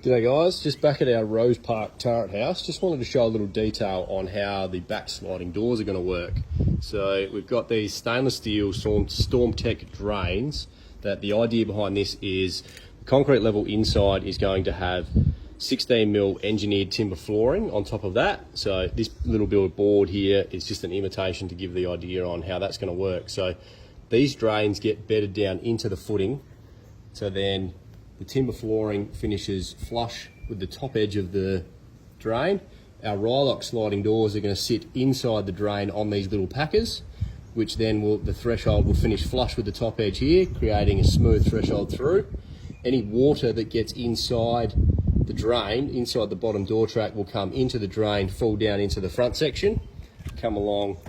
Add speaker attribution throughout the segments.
Speaker 1: G'day guys, just back at our Rose Park turret house. Just wanted to show a little detail on how the back sliding doors are going to work. So we've got these stainless steel Storm Tech drains. That the idea behind this is the concrete level inside is going to have 16mm engineered timber flooring on top of that. So this little bit of board here is just an imitation to give the idea on how that's going to work. So these drains get bedded down into the footing. So then the timber flooring finishes flush with the top edge of the drain. Our Rylock sliding doors are going to sit inside the drain on these little packers, which then the threshold will finish flush with the top edge here, creating a smooth threshold through. Any water that gets inside the drain, inside the bottom door track, will come into the drain, fall down into the front section, come along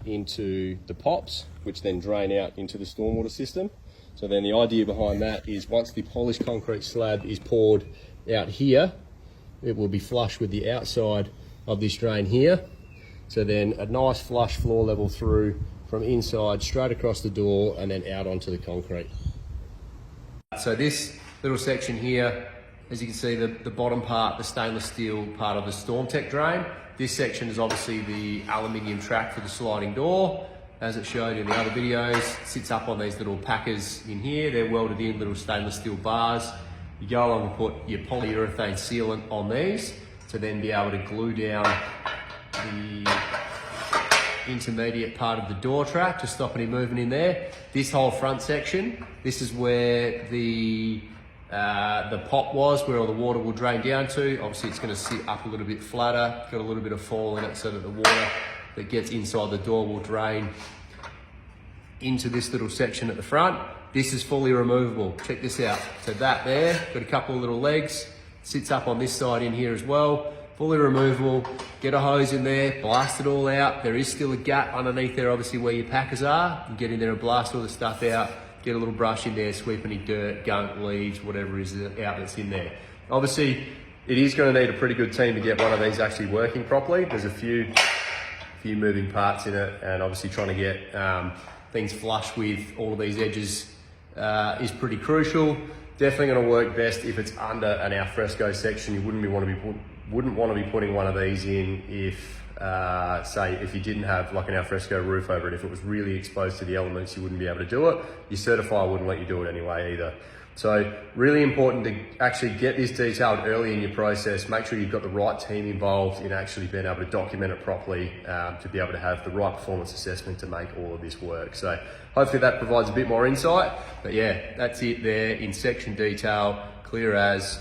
Speaker 1: into the pops, which then drain out into the stormwater system. So then the idea behind that is once the polished concrete slab is poured out here, it will be flush with the outside of this drain here. So then a nice flush floor level through from inside straight across the door and then out onto the concrete. So this little section here, as you can see, the bottom part, the stainless steel part of the Storm Tech drain. This section is obviously the aluminium track for the sliding door. As it showed in the other videos, it sits up on these little packers in here. They're welded in little stainless steel bars. You go along and put your polyurethane sealant on these to then be able to glue down the intermediate part of the door track to stop any movement in there. This whole front section, this is where the pop was, where all the water will drain down to. Obviously it's going to sit up a little bit flatter, got a little bit of fall in it so that the water that gets inside the door will drain into this little section at the front. This is fully removable. Check this out. So that there, got a couple of little legs, sits up on this side in here as well. Fully removable. Get a hose in there, blast it all out. There is still a gap underneath there, obviously, where your packers are. You can get in there and blast all the stuff out. Get a little brush in there, sweep any dirt, gunk, leaves, whatever is out that's in there. Obviously, it is going to need a pretty good team to get one of these actually working properly. There's a few moving parts in it, and obviously trying to get things flush with all of these edges is pretty crucial. Definitely going to work best if it's under an alfresco section. You wouldn't want to be putting one of these in if say if you didn't have like an alfresco roof over it. If it was really exposed to the elements, you wouldn't be able to do it. Your certifier wouldn't let you do it anyway either. So really important to actually get this detailed early in your process. Make sure you've got the right team involved in actually being able to document it properly to be able to have the right performance assessment to make all of this work. So hopefully that provides a bit more insight. But yeah, that's it there in section detail, clear as.